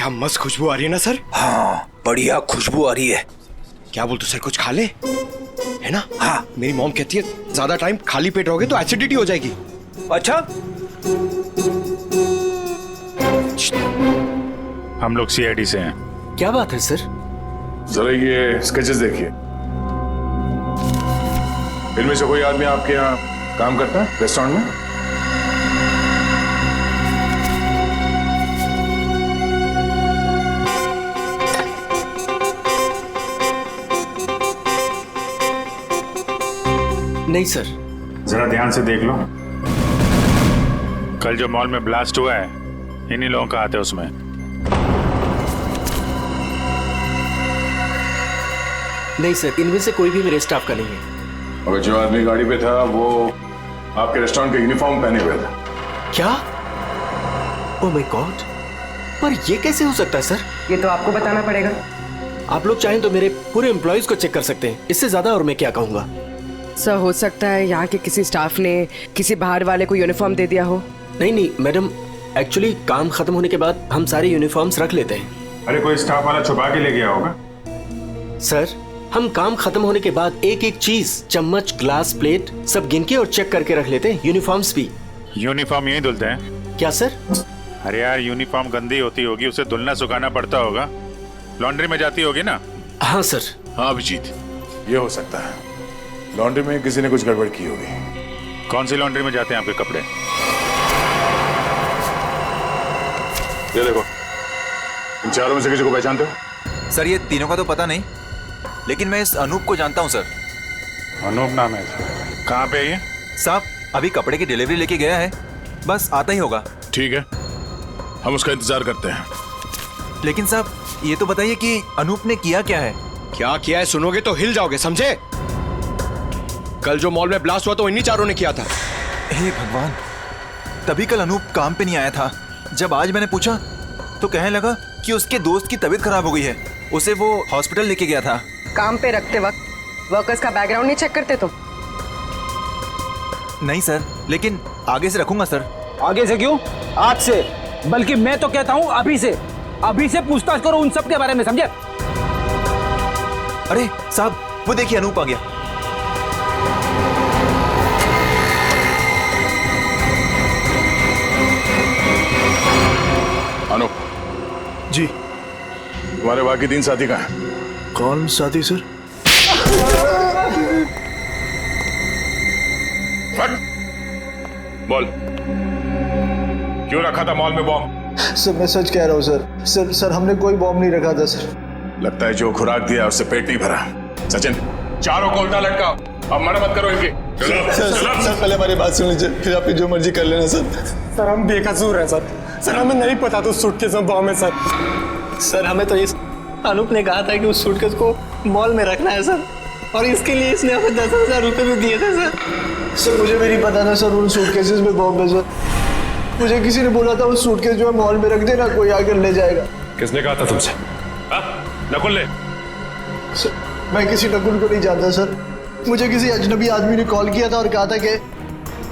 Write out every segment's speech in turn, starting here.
क्या मस्त खुशबू आ रही है ना सर। हाँ बढ़िया खुशबू आ रही है। क्या बोलते सर, कुछ खा ले, है ना? हाँ मेरी मॉम कहती है ज्यादा टाइम खाली पेट रहोगे तो एसिडिटी हो जाएगी। अच्छा, हम लोग सीआईडी से हैं। क्या बात है सर? जरा ये स्केचेस देखिए। इनमें से कोई आदमी आपके यहाँ काम करता है रेस्टोरेंट में? नहीं सर। जरा ध्यान से देख लो। कल जो मॉल में ब्लास्ट हुआ है इन्हीं लोगों का हाथ है उसमें। नहीं सर, इनमें से कोई भी मेरे स्टाफ का नहीं है। और जो आदमी गाड़ी पे था वो आपके रेस्टोरेंट का यूनिफॉर्म पहने हुए था। क्या? ओह माय गॉड, पर ये कैसे हो सकता है सर? ये तो आपको बताना पड़ेगा। आप लोग चाहें तो मेरे पूरे एम्प्लॉयज को चेक कर सकते हैं, इससे ज्यादा और मैं क्या कहूँगा। सर हो सकता है यहाँ के किसी स्टाफ ने किसी बाहर वाले को यूनिफॉर्म दे दिया हो। नहीं मैडम, एक्चुअली काम खत्म होने के बाद हम सारे यूनिफॉर्म्स रख लेते हैं। अरे कोई स्टाफ वाला छुपा के ले गया होगा। सर हम काम खत्म होने के बाद एक एक चीज, चम्मच, ग्लास, प्लेट सब गिन के और चेक करके रख लेते हैं। यूनिफॉर्म्स भी। यूनिफॉर्म यही धुलते हैं क्या सर? अरे यार यूनिफॉर्म गंदी होती होगी, उसे धुलना सुखाना पड़ता होगा, लॉन्ड्री में जाती होगी ना। हाँ सर। हाँ अभिजीत, ये हो सकता है लॉन्ड्री में किसी ने कुछ गड़बड़ की होगी। कौन सी लॉन्ड्री में जाते हैं आपके कपड़े? ये देखो, इन चारों में से किसी को पहचानते हो? सर ये तीनों का तो पता नहीं, लेकिन मैं इस अनूप को जानता हूँ सर। अनूप नाम है इसका। कहाँ पे है ये? साहब अभी कपड़े की डिलीवरी लेके गया है, बस आता ही होगा। ठीक है, हम उसका इंतजार करते हैं। लेकिन साहब ये तो बताइए कि अनूप ने किया क्या है? क्या किया है सुनोगे तो हिल जाओगे, समझे? कल जो मॉल में ब्लास्ट हुआ तो इन्हीं चारों ने किया था। हे भगवान, तभी कल अनूप काम पे नहीं आया था। जब आज मैंने पूछा तो कहने लगा कि उसके दोस्त की तबीयत खराब हो गई है, उसे वो हॉस्पिटल लेके गया था। काम पे रखते वक्त वर्कर्स का बैकग्राउंड नहीं चेक करते तुम? नहीं सर, लेकिन आगे से रखूंगा सर। आगे से क्यों, आज से। बल्कि मैं तो कहता हूँ अभी से पूछताछ करो उन सब के बारे में, समझे? अरे साहब वो देखिए अनूप आ गया। अनूप जी। तुम्हारे बाकी 3 साथी कहाँ हैं? कौन साथी सर? फट! बोल, क्यों रखा था मॉल में बॉम्ब? सर मैं सच कह रहा हूँ सर। सर हमने कोई बॉम्ब नहीं रखा था सर। लगता है जो खुराक दिया उससे पेट नहीं भरा। सचिन, चारों को उल्टा लटकाओ, अब मना मत करो इनकी। सर पहले हमारी बात सुन लीजिए, फिर आप जो मर्जी कर लेना सर। सर हम बेकसूर हैं सर। सर हमें नहीं पता था उस सूटकेस में बॉम्ब है सर। सर हमें तो इस अनूप ने कहा था कि उस सूटकेस को मॉल में रखना है सर, और इसके लिए इसने हमें 10,000 रुपये भी दिए थे सर। सर मुझे भी नहीं पता था सर उन सूटकेसेस में बॉम्ब है सर। मुझे किसी ने बोला था उस सूटकेस जो है मॉल में रख देना, कोई आकर ले जाएगा। किसने कहा था तुमसे? नकुल ने? सर मैं किसी नकुल को नहीं जानता सर। मुझे किसी अजनबी आदमी ने कॉल किया था और कहा था कि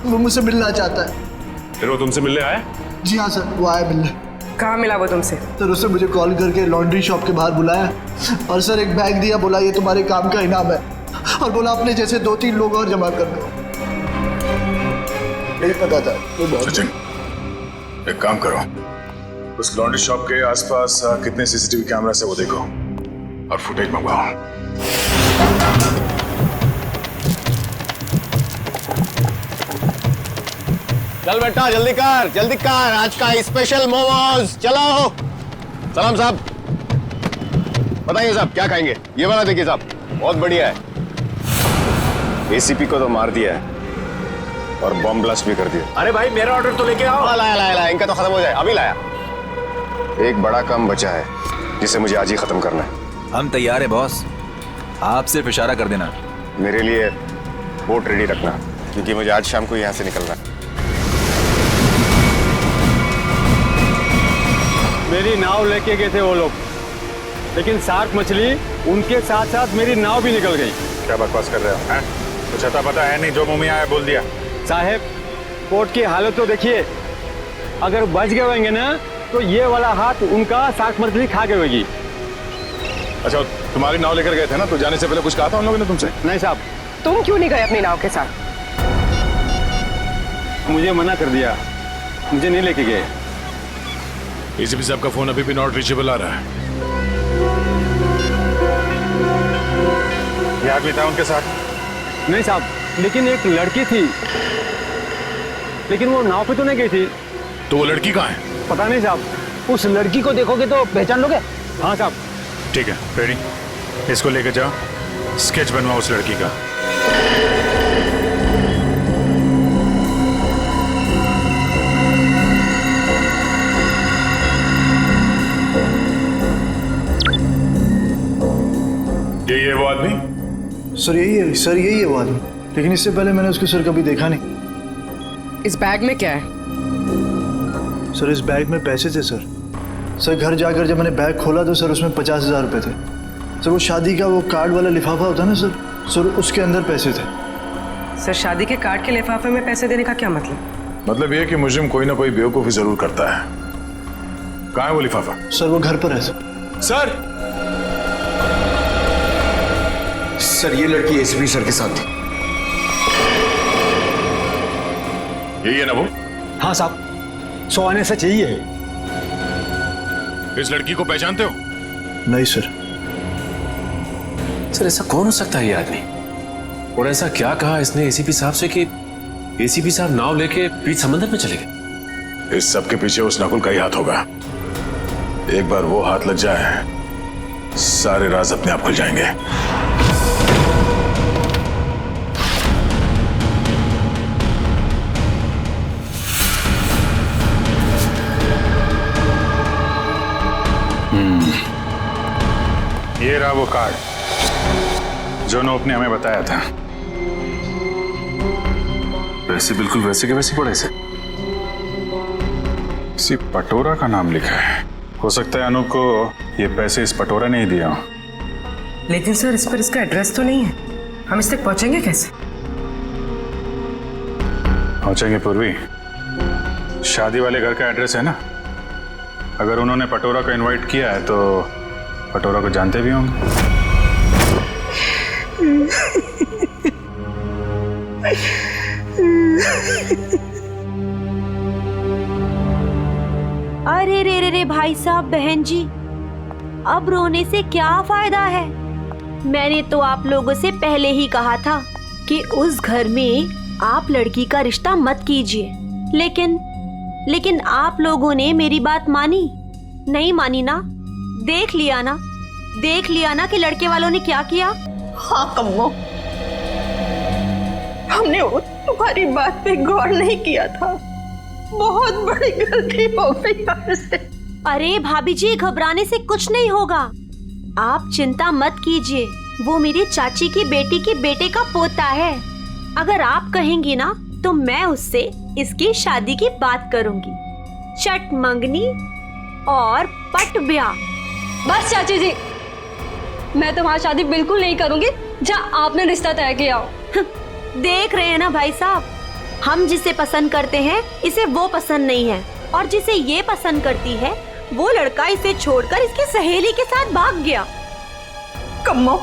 वो मुझसे मिलना चाहता है। फिर वो तुमसे मिलने आया? जी हाँ सर, वो आया मिलने। कहाँ मिला वो तुमसे? सर उसने मुझे कॉल करके लॉन्ड्री शॉप के बाहर बुलाया और सर एक बैग दिया, बोला ये तुम्हारे काम का इनाम है, और बोला अपने जैसे 2-3 लोग और जमा कर दो। नहीं पता था वो बहुत। सचिन एक काम करो, उस लॉन्ड्री शॉप के आसपास कितने सीसीटीवी कैमरा से वो देखो और फुटेज मंगवाओ। चल बेटा जल्दी कर, आज का स्पेशल मोमोज। चलो सलाम साहब, बताइए साहब क्या खाएंगे? ये वाला देखिए साहब, बहुत बढ़िया है। एसीपी को तो मार दिया है और बॉम्ब ब्लास्ट भी कर दिया। अरे भाई मेरा ऑर्डर तो लेके आओ। लाया, इनका तो खत्म हो जाए, अभी लाया। एक बड़ा काम बचा है जिसे मुझे आज ही खत्म करना है। हम तैयार है बॉस, आप सिर्फ इशारा कर देना। मेरे लिए बोट रेडी रखना, क्योंकि मुझे आज शाम को यहाँ से निकलना है। मेरी नाव लेके गए थे वो लोग, लेकिन शार्क मछली उनके साथ साथ मेरी नाव भी निकल गई। क्या बकवास कर रहे हो हैं? कुछ अता पता है नहीं, जो मुंह में आया बोल दिया। साहब पोर्ट की हालत तो देखिए, अगर बच गए होंगे ना तो ये वाला हाथ उनका शार्क मछली खा गई होगी। अच्छा, तुम्हारी नाव लेकर गए थे ना, तो जाने से पहले कुछ कहा था उन लोगों ने तुमसे? नहीं साहब, तुम क्यों नहीं गए अपनी नाव के साथ? मुझे मना कर दिया, मुझे नहीं लेके गए। एसीपी साहब का फोन अभी भी नॉट रीचेबल आ रहा है। ये आदमी था उनके साथ? नहीं साहब, लेकिन एक लड़की थी, लेकिन वो नाव पे तो नहीं गई थी। तो वो लड़की कहाँ है? पता नहीं साहब। उस लड़की को देखोगे तो पहचान लोगे? हाँ साहब। ठीक है, रेडी, इसको लेकर जाओ, स्केच बनवाओ उस लड़की का। ये वो आदमी? सर यही है, सर यही है वो आदमी, लेकिन इससे पहले मैंने उसको सर कभी देखा नहीं। इस बैग में क्या है? सर इस बैग में पैसे थे सर। सर घर जाकर जब मैंने बैग खोला तो सर उसमें 50,000 रुपये थे। सर वो शादी का वो कार्ड वाला लिफाफा होता है ना सर उसके अंदर पैसे थे। सर शादी के कार्ड के लिफाफे में पैसे देने का क्या मतलब? मतलब ये कि मुजरिम कोई ना कोई बेवकूफ़ी जरूर करता है। कहाँ है वो लिफाफा? सर वो घर पर है सर। सर ये लड़की एसीपी सर के साथ थी। यही है ना वो? हाँ साहब, 100 आने से चाहिए है। इस लड़की को पहचानते हो? नहीं सर। सर ऐसा कौन हो सकता है ये आदमी? और ऐसा क्या कहा इसने एसीपी साहब से कि एसीपी साहब नाव लेके बीच समंदर में चले गए? इस सब के पीछे उस नकुल का ही हाथ होगा। एक बार वो हाथ लग जाए, सारे राज अपने आप खुल जाएंगे। ये रहा वो कार्ड जो नोप ने हमें बताया था। वैसे बिल्कुल वैसे के वैसे पड़े से। किसी पटोरा का नाम लिखा है। हो सकता है अनूप को ये पैसे इस पटोरा ने ही दिया हो। लेकिन सर इस पर इसका एड्रेस तो नहीं है, हम इस तक पहुंचेंगे कैसे? पहुंचेंगे पूर्वी, शादी वाले घर का एड्रेस है ना। अगर उन्होंने पटोरा को इनवाइट किया है तो पटोरा को जानते भी होंगे। अरे रे रे भाई साहब, बहन जी, अब रोने से क्या फायदा है? मैंने तो आप लोगों से पहले ही कहा था कि उस घर में आप लड़की का रिश्ता मत कीजिए, लेकिन आप लोगों ने मेरी बात मानी नहीं? मानी ना? देख लिया ना कि लड़के वालों ने क्या किया। हाँ कम्मो, हमने तुम्हारी बात पे गौर नहीं किया था। बहुत बड़ी गलती हो गई हमसे। अरे भाभी जी, घबराने से कुछ नहीं होगा, आप चिंता मत कीजिए। वो मेरी चाची की बेटी के बेटे का पोता है। अगर आप कहेंगी ना तो मैं उससे इसकी शादी की बात करूंगी। चट मंगनी और पट ब्याह। बस चाची जी, मैं तुम्हारी शादी बिल्कुल नहीं करूंगी जहाँ आपने रिश्ता तय किया हो। देख रहे हैं ना भाई साहब, हम जिसे पसंद करते हैं इसे वो पसंद नहीं है, और जिसे ये पसंद करती है वो लड़का इसे छोड़कर इसकी सहेली के साथ भाग गया। कम्मो,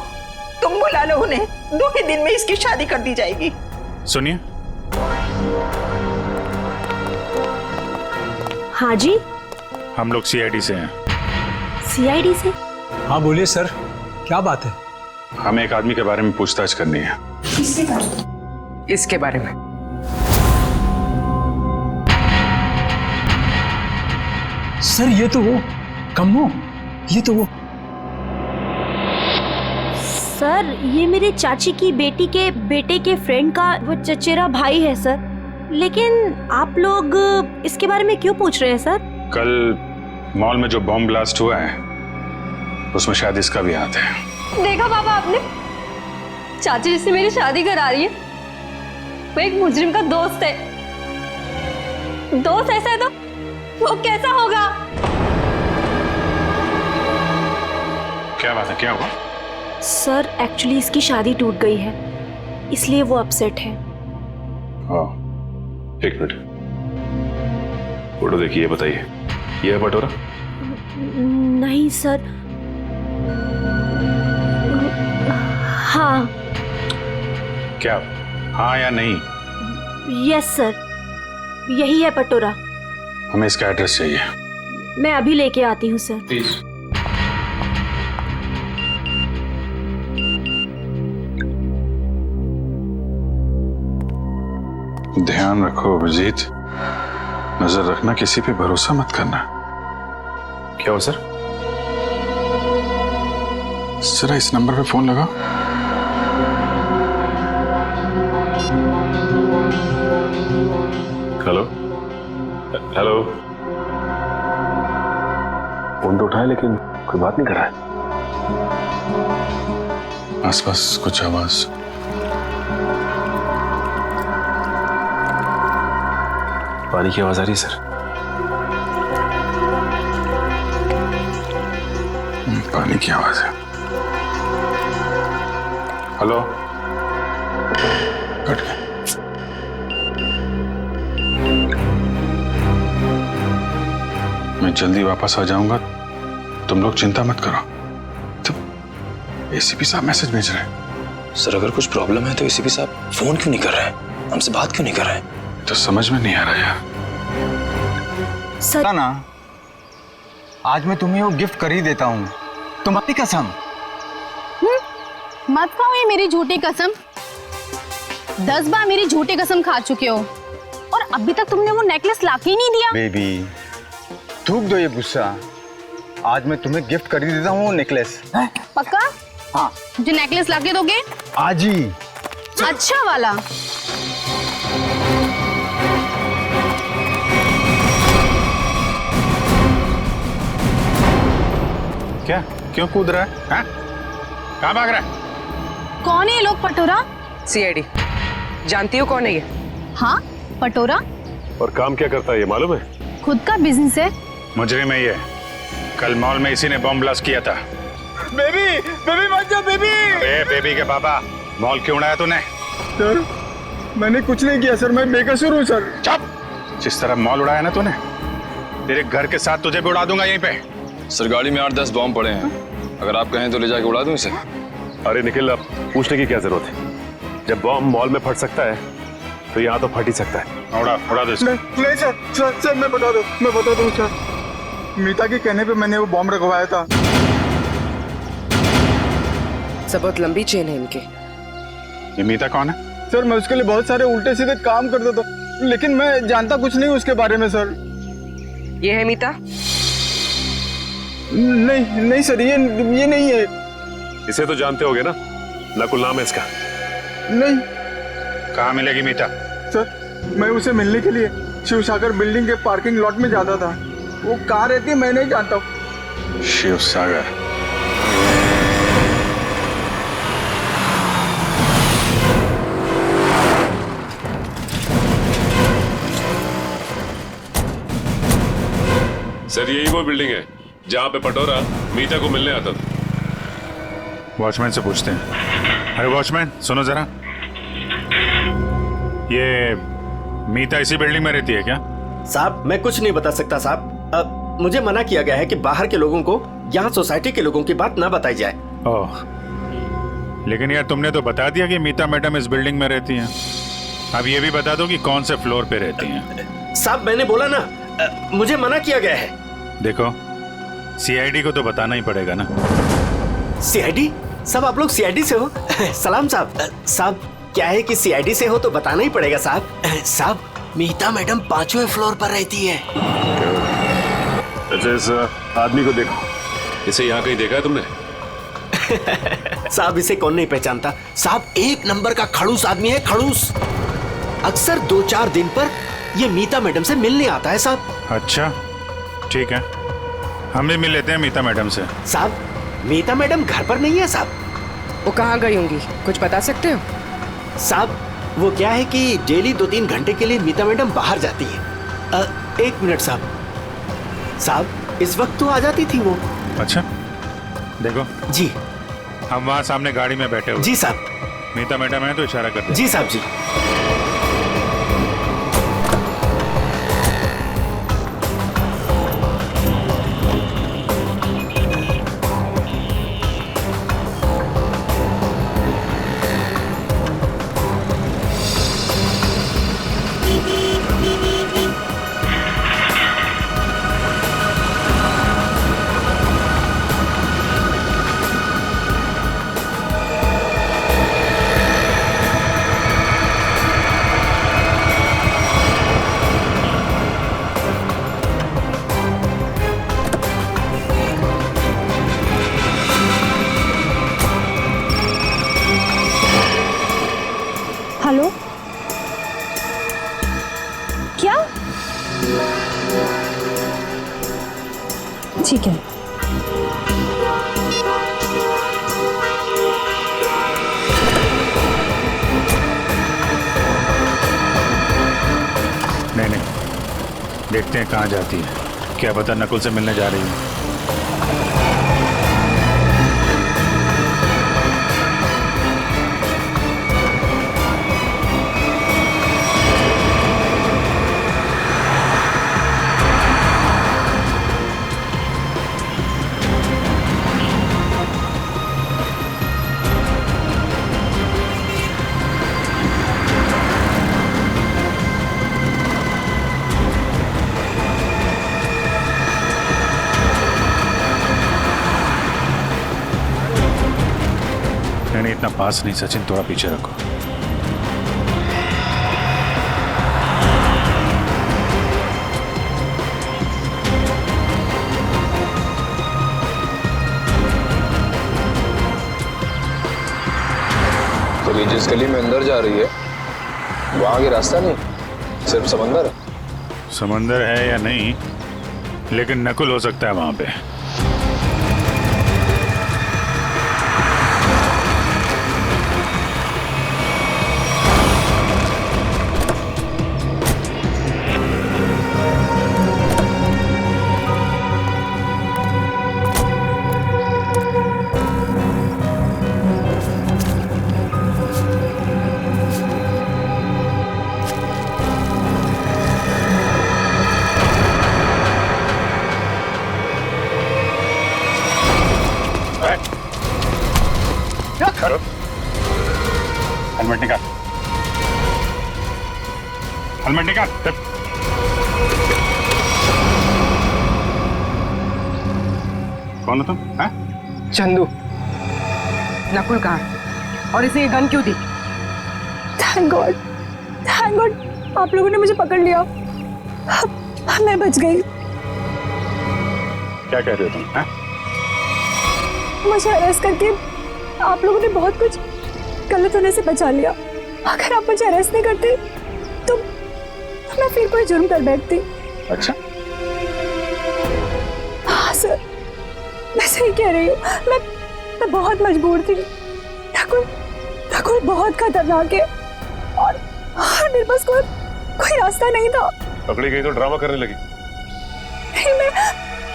तुम बुला लो उन्हें, 2 ही दिन में इसकी शादी कर दी जाएगी। सुनिए। हाँ जी, हम लोग सीआईडी से हैं। सीआईडी से? हाँ बोलिए सर, क्या बात है? हमें एक आदमी के बारे में पूछताछ करनी है। किसके बारे में? इसके बारे में। सर ये तो वो कम्मो, ये तो वो। सर ये मेरे चाची की बेटी के बेटे के फ्रेंड का वो चचेरा भाई है सर। लेकिन आप लोग इसके बारे में क्यों पूछ रहे हैं सर? कल मॉल में जो बॉम्ब ब्लास्ट हुआ है उसमें शायद इसका भी हाथ है। देखा पापा आपने, चाची जिससे मेरी शादी करा रही है वो एक मुजरिम का दोस्त है। दोस्त ऐसा है तो वो कैसा होगा? क्या बात है, क्या हुआ? सर एक्चुअली इसकी शादी टूट गई है, इसलिए वो अपसेट है। हाँ, एक मिनट, फोटो देखिए, बताइए। ये है पटोरा? नहीं सर। हाँ। क्या हाँ या नहीं? यस सर, यही है पटोरा। हमें इसका एड्रेस चाहिए। मैं अभी लेके आती हूँ सर। प्लीज। ध्यान रखो अभिजीत, नजर रखना, किसी पे भरोसा मत करना। क्या हो सर? जरा इस नंबर पे फोन लगाओ। Hello hello. फोन तो उठाए लेकिन कोई बात नहीं कर रहा है। आसपास कुछ आवाज? पानी की आवाज आ रही है सर। पानी की आवाज है। हेलो। कट गया। मैं जल्दी वापस आ जाऊंगा, तुम लोग चिंता मत करो। तो एसीपी साहब मैसेज भेज रहे हैं। सर अगर कुछ प्रॉब्लम है तो एसीपी साहब फोन क्यों नहीं कर रहे हैं, हमसे बात क्यों नहीं कर रहे हैं? तो समझ में नहीं आ रहा यार। सर ना, आज मैं तुम्हें वो गिफ्ट कर ही देता हूँ, तुम्हारी कसम। मत खाओ ये मेरी झूठी कसम। 10 बार मेरी झूठी कसम खा चुके हो और अभी तक तुमने वो नेकलेस लाके ही नहीं दिया। बेबी थूक दो ये गुस्सा, आज मैं तुम्हें गिफ्ट कर ही देता हूँ वो नेकलेस। पक्का? हाँ। जो नेकलेस लाके दोगे? आज ही। अच्छा वाला। क्या? क्यों कूद रहा है? हाँ? कहाँ भाग रहा है? कौन है ये लोग? पटोरा? सीआईडी। जानती हो कौन है ये? हाँ पटोरा। और काम क्या करता है ये मालूम है? खुद का बिजनेस है। मुजरिम है ये। कल मॉल में इसी ने बम ब्लास्ट किया था। बेबी बेबी मत जाओ बेबी। अरे बेबी के बाबा, मॉल क्यों उड़ाया तूने? सर मैंने कुछ नहीं किया सर, मैं बेकसूर हूँ सर। चुप! जिस तरह मॉल उड़ाया ना तूने, तेरे घर के साथ तुझे भी उड़ा दूंगा यहीं पे। सर गाड़ी में 8-10 बॉम्ब पड़े हैं, अगर आप कहें तो ले जाके उड़ा दूं इसे। अरे निखिल, अब पूछने की क्या जरूरत है? जब बॉम्ब मॉल में फट सकता है तो यहाँ तो फट ही सकता है। उड़ा दो इसको। नहीं सर मैं बता दूं सर, मीता के कहने पे मैंने वो बॉम्ब रखवाया था। सब बहुत लंबी चेन है इनके। ये मीता कौन है? सर मैं उसके लिए बहुत सारे उल्टे सीधे काम करता था, लेकिन मैं जानता कुछ नहीं उसके बारे में सर। ये है मीता? नहीं सर, ये नहीं है। इसे तो जानते होगे ना, नकुल नाम है इसका। नहीं। कहाँ मिलेगी मीता? सर मैं उसे मिलने के लिए शिवसागर बिल्डिंग के पार्किंग लॉट में जाता था, वो कहाँ रहती है मैं नहीं जानता हूँ। शिवसागर? सर यही वो बिल्डिंग है जहाँ पे पटोरा मीता को मिलने आता था। वॉचमैन से पूछते हैं। अरे वॉचमैन सुनो जरा, ये मीता इसी बिल्डिंग में रहती है क्या? साहब मैं कुछ नहीं बता सकता साहब, मुझे मना किया गया है कि बाहर के लोगों को यहाँ सोसाइटी के लोगों की बात ना बताई जाए। ओह, लेकिन यार तुमने तो बता दिया कि मीता मैडम इस बिल्डिंग में रहती हैं। अब ये भी बता दो कि कौन से फ्लोर पे रहती हैं। साहब मैंने बोला ना, मुझे मना किया गया है। देखो सीआईडी को तो बताना ही पड़ेगा ना। सीआईडी? साहब आप लोग सीआईडी से हो? सलाम साहब। साहब क्या है कि सीआईडी से हो तो बताना ही पड़ेगा साहब। साहब मीता मैडम 5वें फ्लोर पर रहती है। अच्छा इस आदमी को देखो, इसे यहाँ कहीं देखा है तुमने? साहब इसे कौन नहीं पहचानता साहब, 1 नंबर का खड़ूस आदमी है, खड़ूस। अक्सर 2-4 दिन पर ये मीता मैडम से मिलने आता है साहब। अच्छा ठीक है, हम भी मिल लेते हैं मीता मैडम से। साहब मीता मैडम घर पर नहीं है साहब। वो कहाँ गई होंगी, कुछ बता सकते हो? साहब वो क्या है कि डेली 2-3 घंटे के लिए मीता मैडम बाहर जाती है। 1 मिनट साहब, साहब इस वक्त तो आ जाती थी वो। अच्छा देखो जी, हम वहाँ सामने गाड़ी में बैठे हुए। जी साहब। मीता मैडम है तो इशारा कर दे। जी साहब जी। क्या? ठीक है। नहीं, देखते हैं कहाँ जाती है। क्या पता नकुल से मिलने जा रही है। नहीं, इतना पास नहीं सचिन, थोड़ा पीछे रखो। तो ये जिस गली में अंदर जा रही है वहां आगे रास्ता नहीं, सिर्फ समंदर है। समंदर है या नहीं, लेकिन नकुल हो सकता है वहां पे। हेलमेट निकाल, हेलमेट निकाल। कौन हो तुम? चंदू। नकुल कहाँ है? और इसे ये गन क्यों दी? थैंक गॉड, थैंक गॉड, आप लोगों ने मुझे पकड़ लिया। मैं बच गई। क्या कह रहे हो तुम? मुझे अरेस्ट करके आप लोगों ने बहुत कुछ गलत होने से बचा लिया। अगर आप मुझे अरेस्ट नहीं करते तो मैं फिर कोई जुर्म कर बैठती। अच्छा, हाँ सर, मैं सही कह रही हूँ। मैं बहुत मजबूर थी। नकुल बहुत खतरनाक है और मेरे पास कोई रास्ता नहीं था। पकड़ी गई तो ड्रामा करने लगी। नहीं,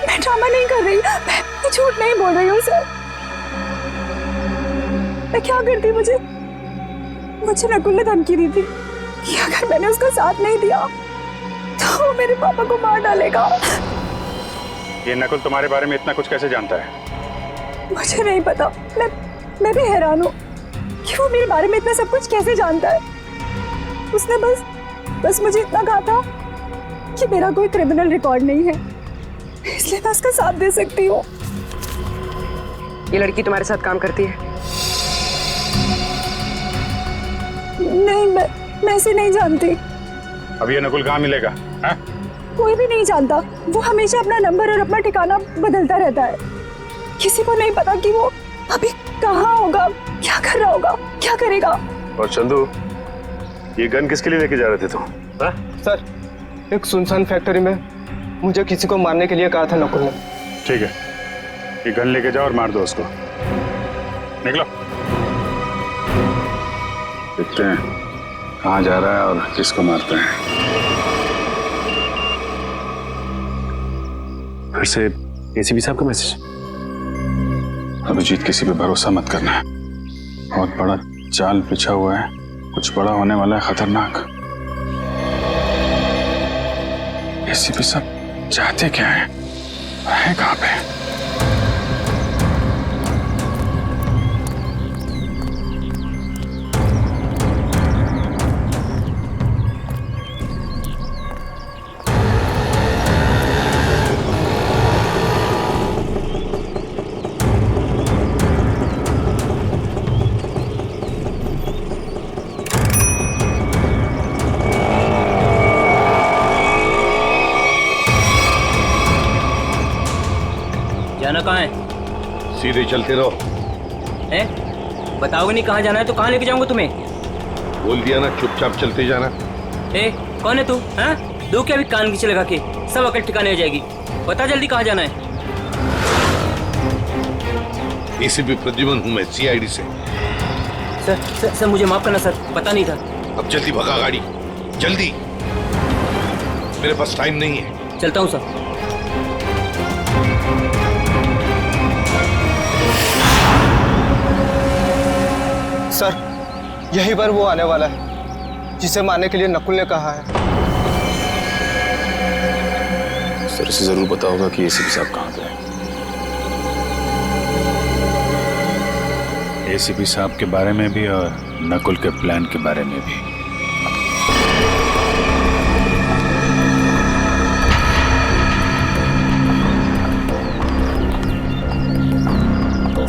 मैं ड्रामा नहीं कर रही, मैं झूठ नहीं बोल रही हूँ सर। मैं क्या करती, मुझे नकुल ने धमकी दी थी कि अगर मैंने उसका साथ नहीं दिया तो वो मेरे पापा को मार डालेगा। ये नकुल तुम्हारे बारे में इतना कुछ कैसे जानता है? मुझे नहीं पता, मैं भी हैरान हूँ कि वो मेरे बारे में इतना सब कुछ कैसे जानता है। उसने बस मुझे इतना कहा था कि मेरा कोई क्रिमिनल रिकॉर्ड नहीं है, इसलिए मैं उसका साथ दे सकती हूँ। ये लड़की तुम्हारे साथ काम करती है? नहीं, मैं इसे नहीं जानती। अब ये नकुल कहाँ मिलेगा? कोई भी नहीं जानता। वो हमेशा अपना नंबर और अपना ठिकाना बदलता रहता है। किसी को नहीं पता कि वो अभी कहाँ होगा, क्या कर रहा होगा, क्या करेगा। और चंदू, ये गन किसके लिए लेके जा रहे थे तुम? सर, एक सुनसान फैक्ट्री में मुझे किसी को मारने के लिए कहा था नकुल ने। ठीक है, ये गन लेके जाओ और मार दो उसको। निकलो, देखते हैं कहाँ जा रहा है और किसको मारते हैं। फिर से एसीपी साहब का मैसेज। अभिजीत, किसी पे भरोसा मत करना है, बहुत बड़ा जाल बिछा हुआ है, कुछ बड़ा होने वाला है, खतरनाक। एसीपी साहब चाहते क्या है कहाँ पे? जाना कहाँ है? सीधे चलते रहो। हैं? बताओगे नहीं कहाँ जाना है तो कहाँ लेके जाऊंगा तुम्हें? बोल दिया ना, चुपचाप चलते जाना। ए, कौन है तू? हाँ, दो क्या भी कान नीचे लगा के सब अकल ठिकाने आ जाएगी। बता जल्दी कहाँ जाना है? एसीपी प्रद्युमन हूँ मैं, सीआईडी से। सर मुझे माफ करना सर, पता नहीं था। अब जल्दी भगा गाड़ी, जल्दी, मेरे पास टाइम नहीं है। चलता हूँ सर। सर यही पर वो आने वाला है जिसे मारने के लिए नकुल ने कहा है। सर इसे जरूर पता होगा कि एसीपी साहब कहाँ पे हैं। एसीपी साहब के बारे में भी और नकुल के प्लान के बारे में भी।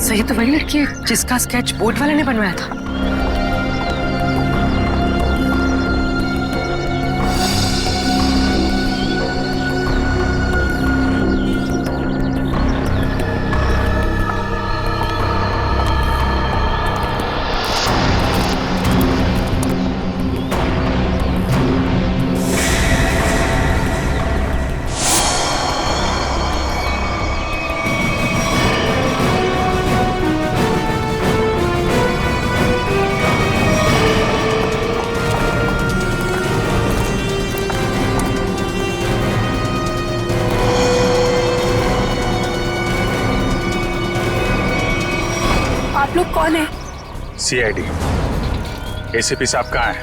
सही तो वही लड़की है जिसका स्केच बोर्ड वाले ने बनवाया था। आप लोग कौन है? सीआईडी। एसीपी साहब कहाँ हैं?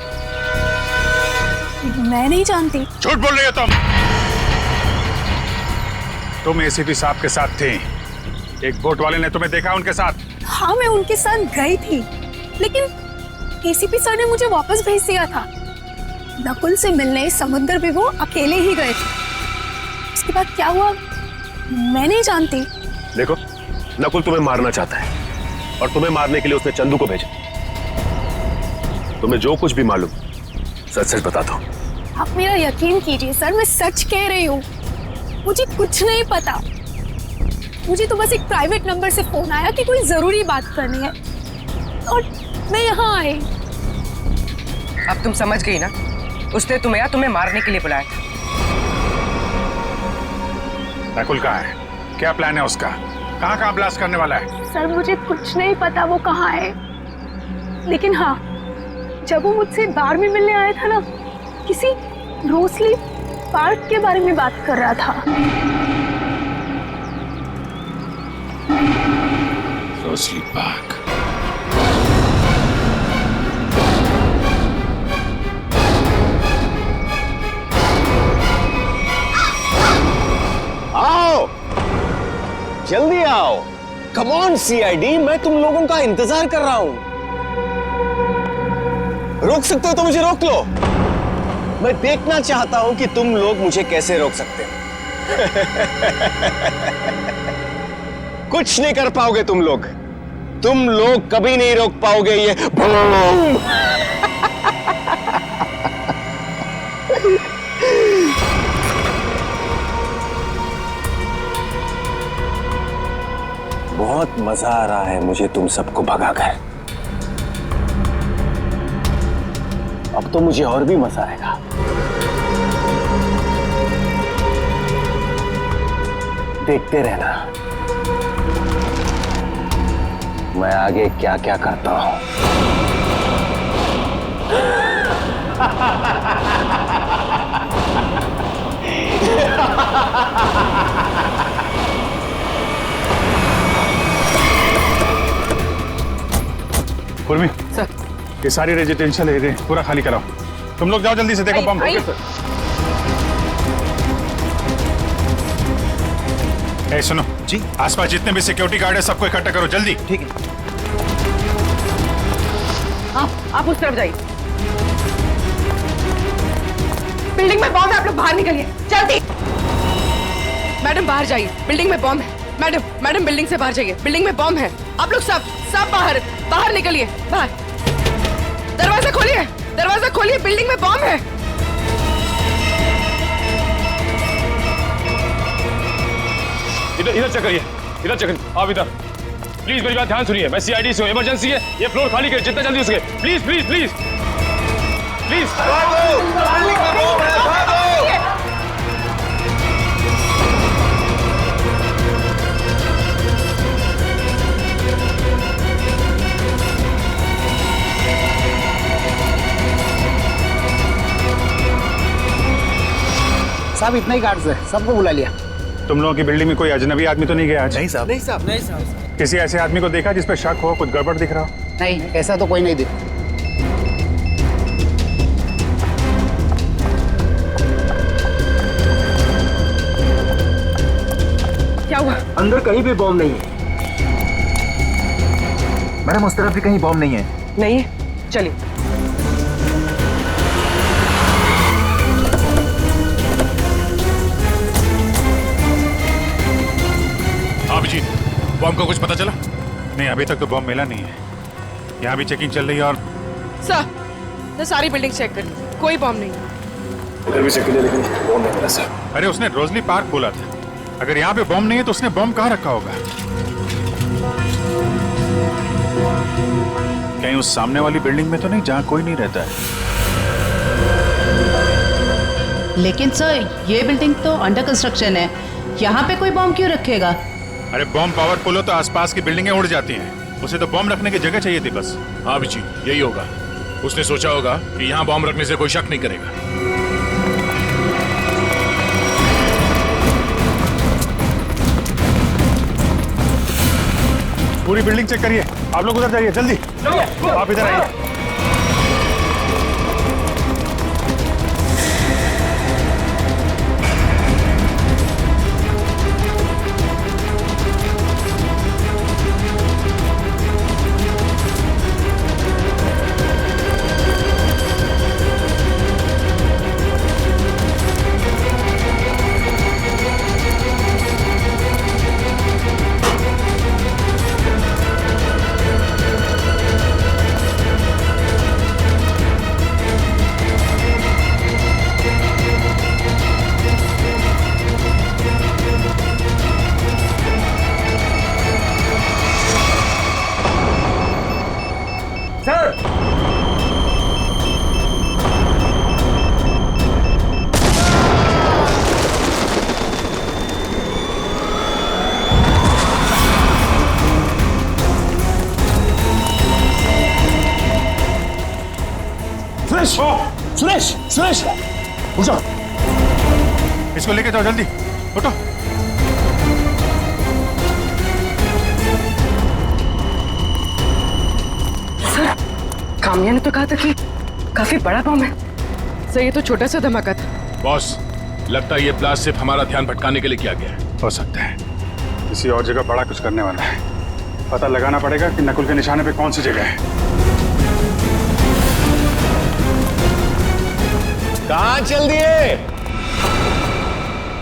मैं नहीं जानती। झूठ बोल रही हो तुम एसीपी साहब के साथ थे। एक बोट वाले ने तुम्हें देखा उनके साथ? हाँ मैं उनके साथ गई थी, लेकिन एसीपी सर ने मुझे वापस भेज दिया था। नकुल से मिलने समुद्र भी वो अकेले ही गए थे। उसके बाद क्या हुआ मैं नहीं जानती। देखो, नकुल तुम्हें मारना चाहता है और तुम्हें मारने के लिए उसने चंदू को भेजा। तुम्हें जो कुछ भी मालूम सच सच बता दो। आप मेरा यकीन कीजिए सर, मैं सच कह रही हूँ। मुझे कुछ नहीं पता। मुझे तो बस एक प्राइवेट नंबर से फोन आया कि कोई जरूरी बात करनी है और मैं यहाँ आई। अब तुम समझ गई ना, उसने तुम्हें मारने के लिए बुलाया था। नकुल कहाँ है? क्या प्लान है उसका? कहाँ ब्लास्ट करने वाला है? सर मुझे कुछ नहीं पता वो कहाँ है, लेकिन हाँ जब वो मुझसे बार में मिलने आया था ना, किसी रोसली पार्क के बारे में बात कर रहा था। Rosalie park. आओ, जल्दी आओ। कम ऑन सीआईडी, मैं तुम लोगों का इंतजार कर रहा हूं। रोक सकते हो तो मुझे रोक लो। मैं देखना चाहता हूं कि तुम लोग मुझे कैसे रोक सकते हो। कुछ नहीं कर पाओगे तुम लोग कभी नहीं रोक पाओगे ये बूम। बहुत मजा आ रहा है मुझे तुम सबको भगाकर। अब तो मुझे और भी मजा आएगा। देखते रहना मैं आगे क्या क्या करता हूं। कुर्मी सर, ये सारी रेजिडेंशियल एरिया पूरा खाली कराओ। तुम लोग जाओ जल्दी से, देखो बम। ए सुनो जी, आसपास जितने भी सिक्योरिटी गार्ड है सबको इकट्ठा करो जल्दी। ठीक है। आप उस तरफ जाइए। बिल्डिंग में बॉम्ब है, आप लोग बाहर निकलिए जल्दी। मैडम बाहर जाइए, बिल्डिंग में बॉम्ब है। मैडम बिल्डिंग से बाहर जाइए, बिल्डिंग में बॉम्ब है। आप लोग सब बाहर निकलिए। बाहर दरवाजा खोलिए, बिल्डिंग में बॉम्ब है। इधर चेक करिए, आप इधर प्लीज मेरी बात ध्यान सुनिए। मैं सीआईडी से हूँ, इमरजेंसी है, ये फ्लोर खाली करिए जितना जल्दी हो सके। Please please please. प्लीज भागो, बिल्डिंग में बम है, भागो। साहब इतना ही गार्ड्स है, सबको बुला लिया। तुम लोगों की बिल्डिंग में कोई अजनबी आदमी तो नहीं गया आज? नहीं साहब। नहीं साहब, नहीं साहब। किसी ऐसे आदमी को देखा जिस पे शक हो, कुछ गड़बड़ दिख रहा हो? नहीं, ऐसा तो कोई नहीं दिखा। क्या हुआ? अंदर कहीं भी बॉम्ब नहीं है। मैडम उस तरफ भी कहीं बॉम्ब नहीं है। नहीं है, चलिए। अभिजीत, बॉम्ब का कुछ पता चला? नहीं, अभी तक तो बॉम्ब मिला नहीं है। यहाँ भी चेकिंग चल रही है और सर, सारी बिल्डिंग चेक कर, कोई बॉम्ब नहीं। इधर भी चेक किया लेकिन बॉम्ब नहीं मिला सर। अरे उसने रोजली पार्क बोला था। अगर यहाँ पे बॉम्ब नहीं है तो उसने बॉम्ब कहाँ रखा होगा? कहीं उस सामने वाली बिल्डिंग में तो नहीं जहाँ कोई नहीं रहता है? लेकिन सर ये बिल्डिंग तो अंडर कंस्ट्रक्शन है, यहाँ पे कोई बॉम्ब क्यों रखेगा? अरे बॉम्ब पावरफुल हो तो आसपास की बिल्डिंगें उड़ जाती हैं। उसे तो बॉम्ब रखने की जगह चाहिए थी बस। हाँ जी, यही होगा। उसने सोचा होगा कि यहाँ बॉम्ब रखने से कोई शक नहीं करेगा। पूरी बिल्डिंग चेक करिए। आप लोग उधर जाइए, जल्दी। आप इधर आइए। सुरेश, सुरेश, उठो। इसको लेके जाओ जल्दी, उठो। सर, काम्या ने तो कहा था कि काफी बड़ा बम है। सर ये तो छोटा सा धमाका था। बॉस, लगता है ये ब्लास्ट सिर्फ हमारा ध्यान भटकाने के लिए किया गया है। हो सकता है किसी और जगह बड़ा कुछ करने वाला है। पता लगाना पड़ेगा कि नकुल के निशाने पे कौन सी जगह है। कहाँ चल दिए?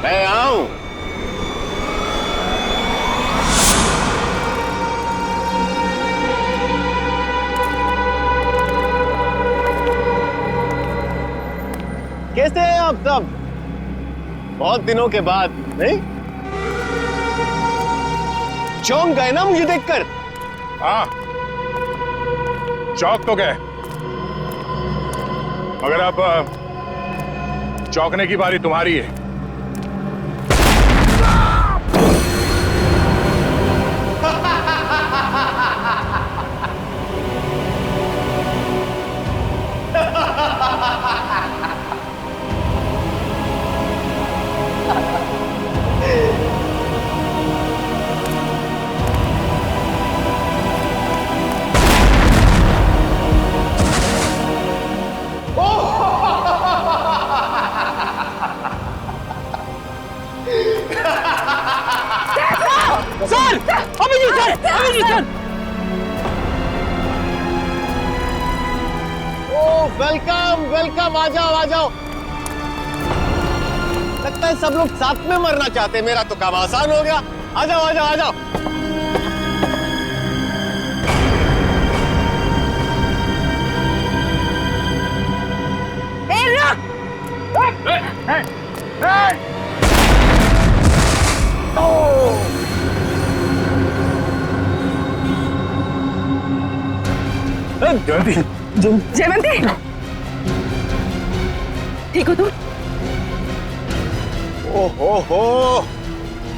मैं आऊं। कैसे हैं आप सब? बहुत दिनों के बाद, नहीं? चौंक गए ना मुझे देखकर? हाँ, चौंक तो गए, मगर अब चौंकने की बारी तुम्हारी है। Sir, Abhijeet sir, Abhijeet sir. Oh welcome, welcome, आ जाओ, आ जाओ। लगता है सब लोग साथ में मरना चाहते हैं। मेरा तो काम आसान हो गया। आ जाओ, आ जाओ, आ जाओ। जयवंती, ठीक हो तुम? ओहो,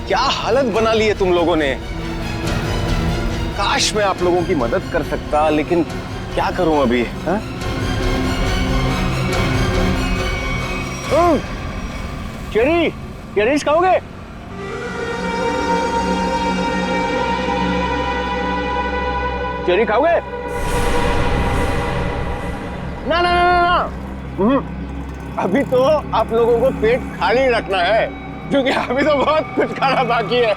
क्या हालत बना ली है तुम लोगों ने। काश मैं आप लोगों की मदद कर सकता, लेकिन क्या करूं अभी। हा? चेरीज खाओगे? चेरी खाओगे? ना ना ना ना, अभी तो आप लोगों को पेट खाली रखना है, क्योंकि अभी तो बहुत कुछ खाना बाकी है।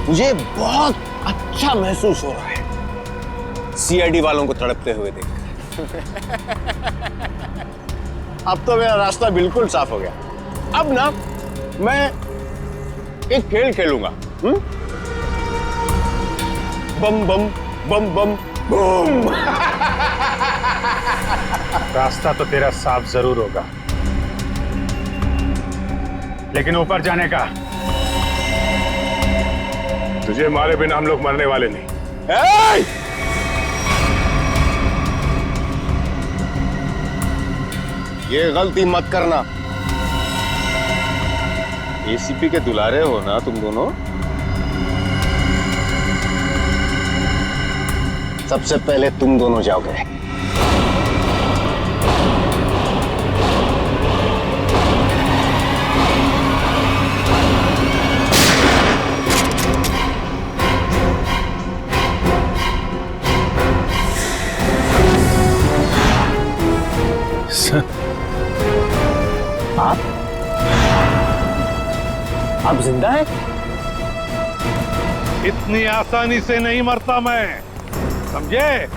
मुझे बहुत अच्छा महसूस हो रहा है सीआईडी वालों को तड़पते हुए देखकर। अब तो मेरा रास्ता बिल्कुल साफ हो गया। अब ना मैं एक खेल खेलूंगा। बम बम बम बम बम। रास्ता तो तेरा साफ जरूर होगा, लेकिन ऊपर जाने का तुझे मारे बिना हम लोग मरने वाले नहीं। ये गलती मत करना। एसीपी के दुलारे हो ना तुम दोनों। सबसे पहले तुम दोनों जाओगे। आप जिंदा हैं? इतनी आसानी से नहीं मरता मैं, समझे?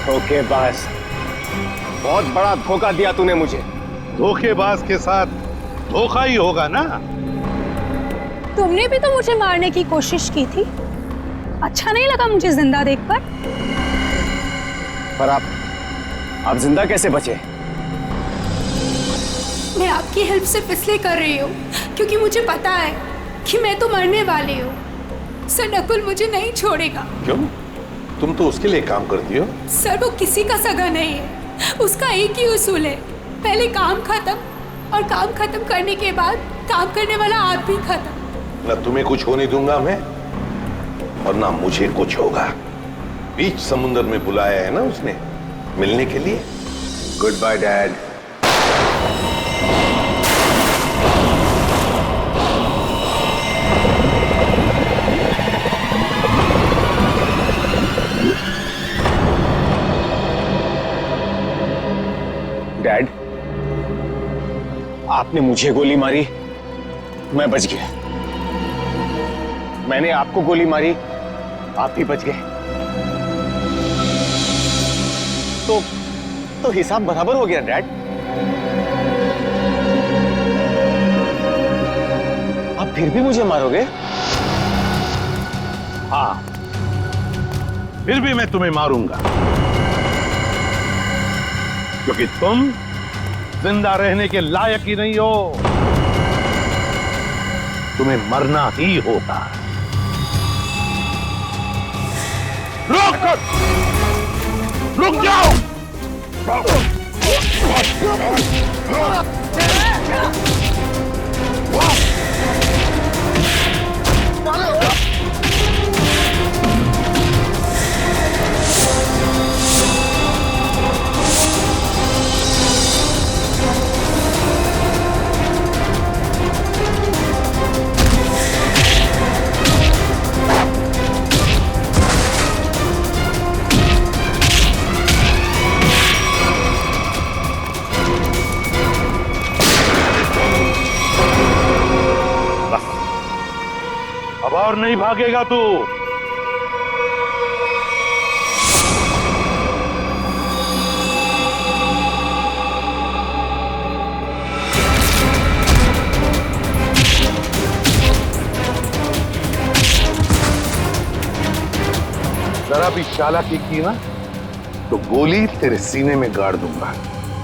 धोखेबाज, बहुत बड़ा धोखा दिया तूने मुझे। धोखेबाज के साथ धोखा ही होगा ना। तुमने भी तो मुझे मारने की कोशिश की थी। अच्छा नहीं लगा मुझे जिंदा देखकर। पर आप जिंदा कैसे बचे? मैं आपकी हेल्प सिर्फ इसलिए कर रही हूँ क्योंकि मुझे पता है कि मैं तो मरने वाली हूँ। सर नकुल मुझे नहीं छोड़ेगा। क्यों? तुम तो उसके लिए काम करती हो। सर वो किसी का सगा नहीं है, उसका एक ही उसूल है, पहले काम खत्म और काम खत्म करने के बाद काम करने वाला आदमी खत्म। न तुम्हें कुछ होने दूंगा मैं, और ना मुझे कुछ होगा। बीच समुद्र में बुलाया है ना उसने मिलने के लिए। Good bye dad. डैड, आपने मुझे गोली मारी, मैं बच गया। मैंने आपको गोली मारी, आप भी बच गए। तो हिसाब बराबर हो गया डैड। आप फिर भी मुझे मारोगे? हाँ, फिर भी मैं तुम्हें मारूंगा, क्योंकि तुम जिंदा रहने के लायक ही नहीं हो। तुम्हें मरना ही होगा। रुक जाओ। अब और नहीं भागेगा तू। जरा भी चालाकी की ना तो गोली तेरे सीने में गाड़ दूंगा।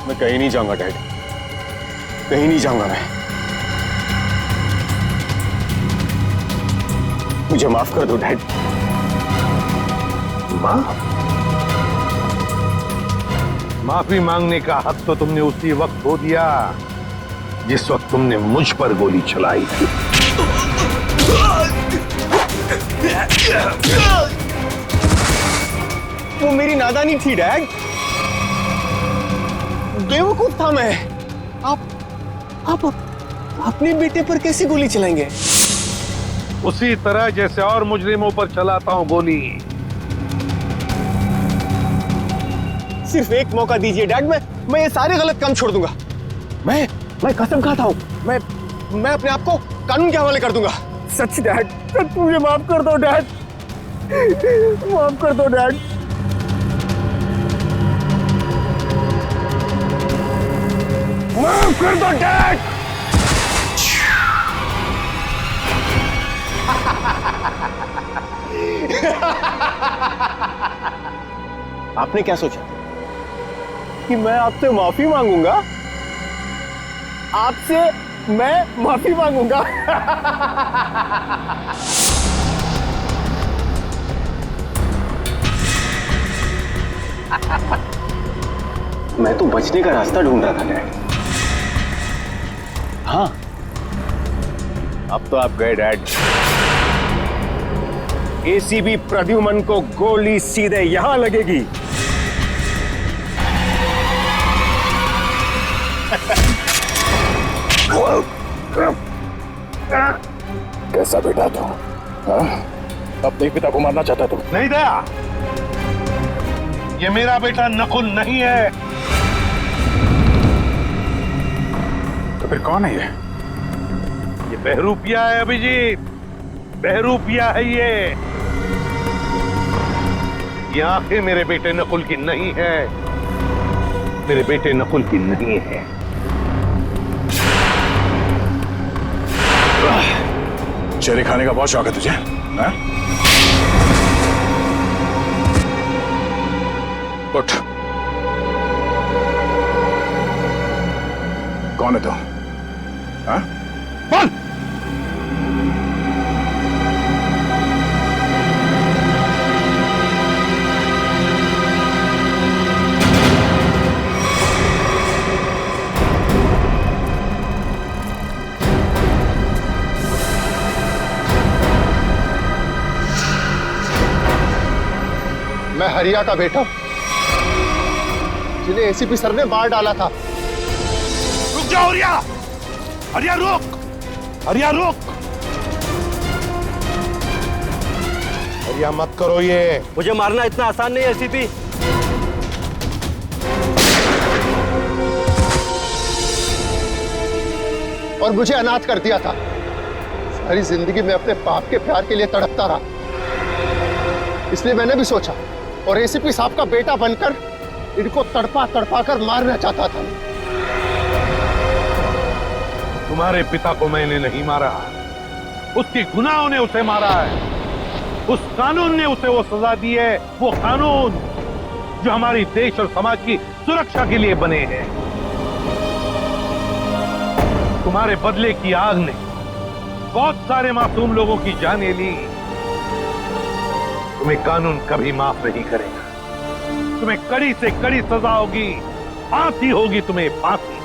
मैं कहीं नहीं जाऊंगा डैड, कहीं नहीं जाऊंगा मैं। मुझे माफ कर दो डैड। माफी मांगने का हक तो तुमने उसी वक्त खो दिया जिस वक्त तुमने मुझ पर गोली चलाई थी। वो मेरी नादानी थी डैड, बेवकूफ था मैं। आप अपने बेटे पर कैसे गोली चलाएंगे? उसी तरह जैसे और मुजरिमों पर चलाता हूं गोली। सिर्फ एक मौका दीजिए डैड, मैं ये सारे गलत काम छोड़ दूंगा। मैं कसम खाता हूं, मैं अपने आप को कानून के हवाले कर दूंगा। सच डैड, सच मुझे माफ कर दो डैड, माफ कर दो डैड। माफ कर दो डैड। आपने क्या सोचा कि मैं आपसे माफी मांगूंगा? आपसे मैं माफी मांगूंगा? मैं तो बचने का रास्ता ढूंढ रहा था डैड। हाँ, अब तो आप गए डैड। एसीबी प्रद्युमन को गोली सीधे यहां लगेगी। कैसा बेटा तू? अपने पिता को मारना चाहता तू? नहीं दया, ये मेरा बेटा नकुल नहीं है। तो फिर कौन है ये? ये बहरूपिया है अभिजीत, बहरूपिया है ये। आंखें मेरे बेटे नकुल की नहीं है, मेरे बेटे नकुल की नहीं है। चेहरे खाने का बहुत शौक है तुझे, हाँ? उठ। कौन है तू? हाँ? बोल। मैं हरिया का बेटा, जिन्हें एसीपी सर ने मार डाला था। रुक जाओ हरिया, हरिया रुक, हरिया रुक, हरिया मत करो ये। मुझे मारना इतना आसान नहीं है एसीपी। और मुझे अनाथ कर दिया था। सारी जिंदगी में अपने बाप के प्यार के लिए तड़पता रहा, इसलिए मैंने भी सोचा और एसीपी साहब का बेटा बनकर इनको तड़पा तड़पा कर मारना चाहता था। तुम्हारे पिता को मैंने नहीं मारा, उसके गुनाहों ने उसे मारा है। उस कानून ने उसे वो सजा दी है, वो कानून जो हमारी देश और समाज की सुरक्षा के लिए बने हैं। तुम्हारे बदले की आग ने बहुत सारे मासूम लोगों की जानें ली। तुम्हें कानून कभी माफ नहीं करेगा। तुम्हें कड़ी से कड़ी सजा होगी, फांसी होगी तुम्हें, फांसी।